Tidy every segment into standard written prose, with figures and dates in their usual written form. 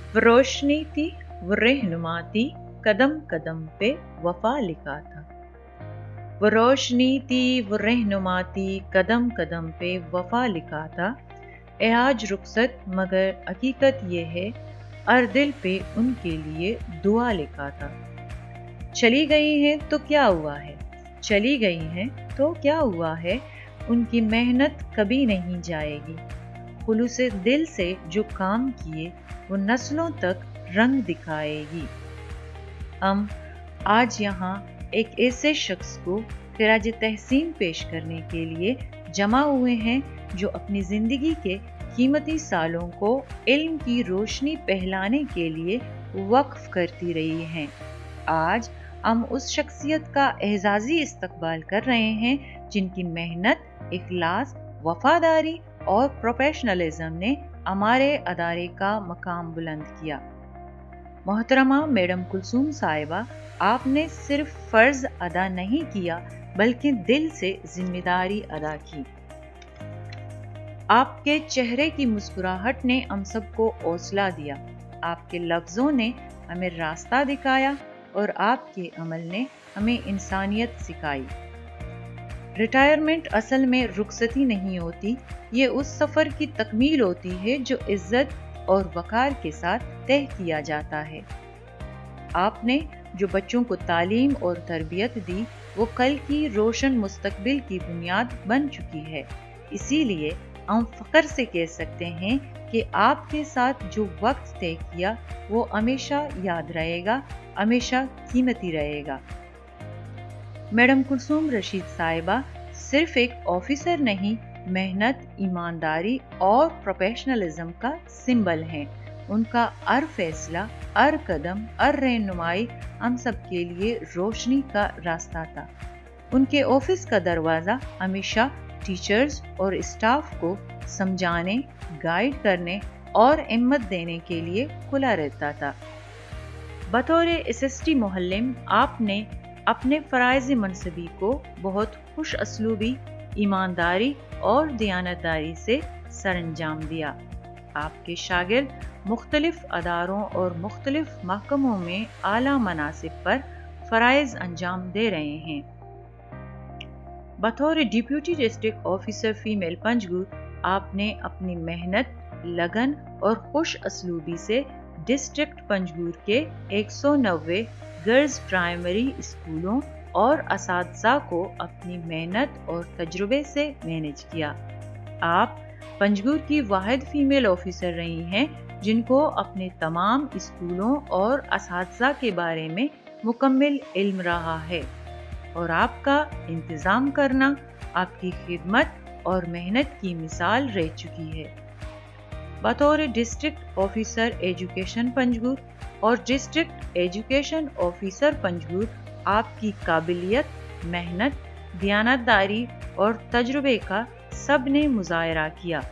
वो रोशनी थी, वो रहनुमा थी, कदम कदम पे वफा लिखा था। वो रोशनी थी, वो रहनुमा थी, कदम कदम पे वफा लिखा था। ए आज रुखसत मगर हकीकत ये है, हर दिल पे उनके लिए दुआ लिखा था। चली गई हैं तो क्या हुआ है, चली गई हैं तो क्या हुआ है, उनकी मेहनत कभी नहीं जाएगी। खुलूसे दिल से जो काम किए वो नस्लों तक रंग दिखाएगी। हम आज यहाँ एक ऐसे शख्स को खिराज तहसीन पेश करने के लिए जमा हुए हैं जो अपनी जिंदगी के कीमती सालों को इल्म की रोशनी पहलाने के लिए वक्फ करती रही हैं। आज हम उस शख्सियत का एजाजी इस्तकबाल कर रहे हैं जिनकी मेहनत, इखलास, वफादारी और प्रोफेशनलिज्म ने हमारे अदारे का मकाम बुलंद किया। मोहतरमा मैडम कुलसूम साहिबा, आपने सिर्फ फर्ज अदा नहीं किया बल्कि दिल से जिम्मेदारी अदा की। आपके चेहरे की मुस्कुराहट ने हम सबको हौसला दिया, आपके लफ्जों ने हमें रास्ता दिखाया और आपके अमल ने हमें इंसानियत सिखाई। रिटायरमेंट असल में रुखसती नहीं होती, ये उस सफर की तकमील होती है जो इज्जत और वकार के साथ तय किया जाता है। आपने जो बच्चों को तालीम और तरबियत दी वो कल की रोशन मुस्तकबिल की बुनियाद बन चुकी है। इसीलिए हम फख्र से कह सकते हैं कि आपके साथ जो वक्त तय किया वो हमेशा याद रहेगा, हमेशा कीमती रहेगा। मैडम कुलसूम रशीद साहिबा सिर्फ एक ऑफिसर नहीं, मेहनत, ईमानदारी और प्रोफेशनलिज्म का सिंबल हैं। उनका हर फैसला, हर कदम, हर रहनुमाई हम सब के लिए रोशनी का रास्ता था। उनके ऑफिस का दरवाजा हमेशा टीचर्स और स्टाफ को समझाने, गाइड करने और हिम्मत देने के लिए खुला रहता था। बतौर एसएसटी मुहल्लिम आपने अपने फराइज़ मनसबी को बहुत खुश असलूबी, ईमानदारी और दयानतदारी से सरअंजाम दिया। आपके शागिर्द मुख्तलिफ अदारों और मुख्तलिफ महकमों में आला मनासिब पर फराइज़ अंजाम दे रहे हैं। बतौर deputy district officer female Panjgur आपने अपनी मेहनत, लगन और खुश असलूबी से डिस्ट्रिक्ट पंजगुर के 190 गर्ल्स प्राइमरी स्कूलों और असातिज़ा को अपनी मेहनत और तजुर्बे से मैनेज किया। आप पंजगुर की वाहिद फीमेल ऑफिसर रही हैं जिनको अपने तमाम स्कूलों और असातिज़ा के बारे में मुकम्मल इल्म रहा है और आपका इंतज़ाम करना आपकी खिदमत और मेहनत की मिसाल रह चुकी है। बतौर डिस्ट्रिक्ट ऑफिसर एजुकेशन पंजगुर और डिस्ट्रिक्ट एजुकेशन ऑफिसर पंजगुर आपकी काबिलियत, मेहनत, दयानतदारी और तजुर्बे का सब ने मुजाहरा किया।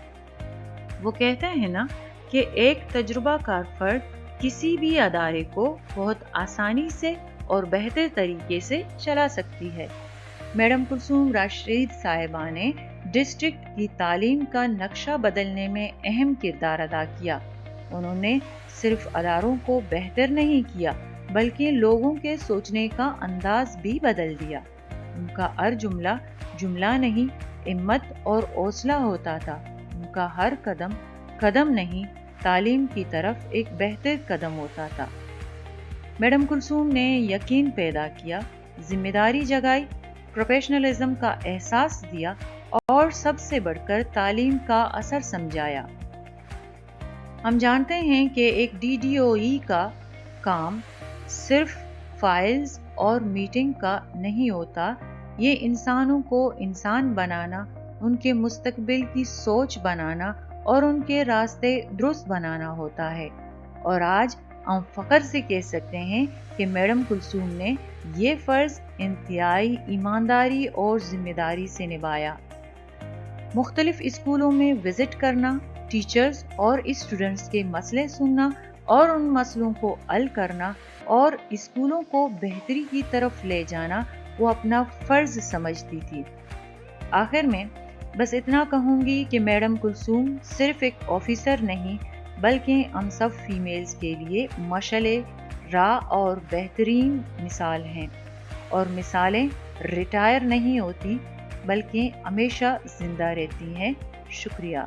वो कहते हैं ना कि एक तजुर्बाकार फर्द किसी भी अदारे को बहुत आसानी से और बेहतर तरीके से चला सकती है। मैडम कुलसूम रशीद साहिबा ने डिस्ट्रिक्ट की तालीम का नक्शा बदलने में अहम किरदार अदा किया। उन्होंने सिर्फ अदारों को बेहतर नहीं किया बल्कि लोगों के सोचने का अंदाज भी बदल दिया। उनका हर जुमला जुमला नहीं, हिम्मत और हौसला होता था। उनका हर कदम कदम नहीं, तालीम की तरफ एक बेहतर कदम होता था। मैडम कुलसूम ने यकीन पैदा किया, जिम्मेदारी जगाई, प्रोफेशनलिज्म का एहसास दिया और सबसे बढ़कर तालीम का असर समझाया। हम जानते हैं कि एक DDOE का काम सिर्फ फाइल्स और मीटिंग का नहीं होता, ये इंसानों को इंसान बनाना, उनके मुस्तकबिल की सोच बनाना और उनके रास्ते दुरुस्त बनाना होता है। और आज हम फख्र से कह सकते हैं कि मैडम कुलसूम ने ये फ़र्ज़ इंतहाई ईमानदारी और ज़िम्मेदारी से निभाया। मुख्तलिफ स्कूलों में विज़िट करना, टीचर्स और स्टूडेंट्स के मसले सुनना और उन मसलों को हल करना और स्कूलों को बेहतरी की तरफ ले जाना वो अपना फ़र्ज़ समझती थी। आखिर में बस इतना कहूँगी कि मैडम कुलसूम सिर्फ एक ऑफिसर नहीं بلکہ ہم سب فیمیلز کے لیے مشعل راہ اور بہترین مثال ہیں، اور مثالیں ریٹائر نہیں ہوتی بلکہ ہمیشہ زندہ رہتی ہیں۔ شکریہ۔